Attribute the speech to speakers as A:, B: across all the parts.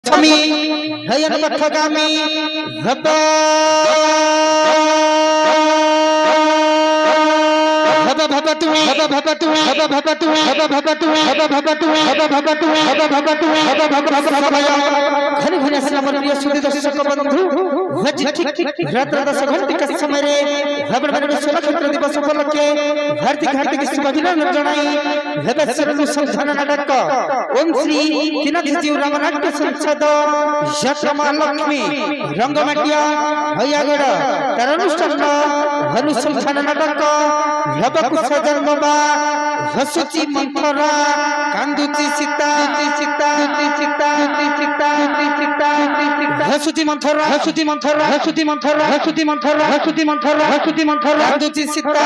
A: प्रथमी नयन पथगामी घन घन श्रमण प्रिय सुधी दर्शक बंधु रात्र 10 घंटे समय नक्षत्र दिवस उपलक्षे हार्दिक शुभाभिनंदन जनाई संधान नाटक ओम श्री तीनाथजी रामनाट्य संसद यात्रा महालक्ष्मी रंगमाटिया भैयागढ़ तार अनुष्ठान अनुसंधान नाटक लबकुश जन्मबा हसुची मंथरा कांदुची सीता हसुची मंथरा कांदुची सीता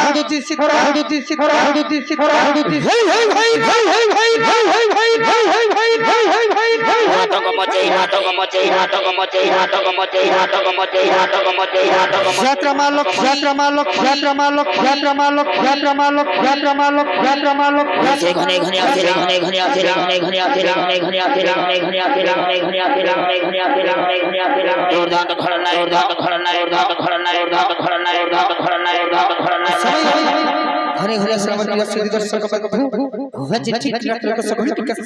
A: हरे हरे श्रवण दर्शक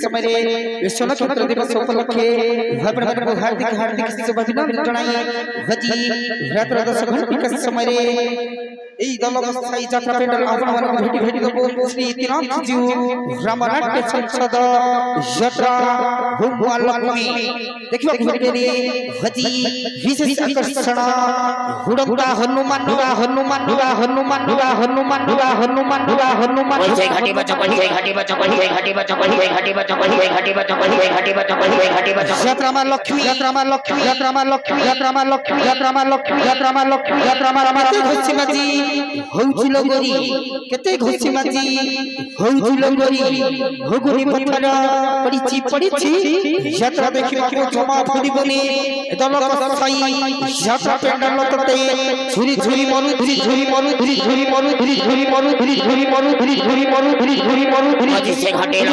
A: समय नक्षत्र दिवस उपलक्षे हार्दिक शुभाभिनंदन जनाई रात्र 10 घंटे समय दलस्थायी यात्रा पेंडल भेटी भेटी श्री तीनाथजी रामनाट्य संसद यात्रा महालक्ष्मी देखिए विशेष आकर्षण हुड़का हनुमान यात्रा महालक्ष्मी होउछिल गोरी केते घोसी माजी होउछिल गोरी भोगुनी पथर पड़िछि यात्रा देखिबा को जमा फुडिबनी दलक साई यात्रा पेंडल तते झुरी मरु से घाटेल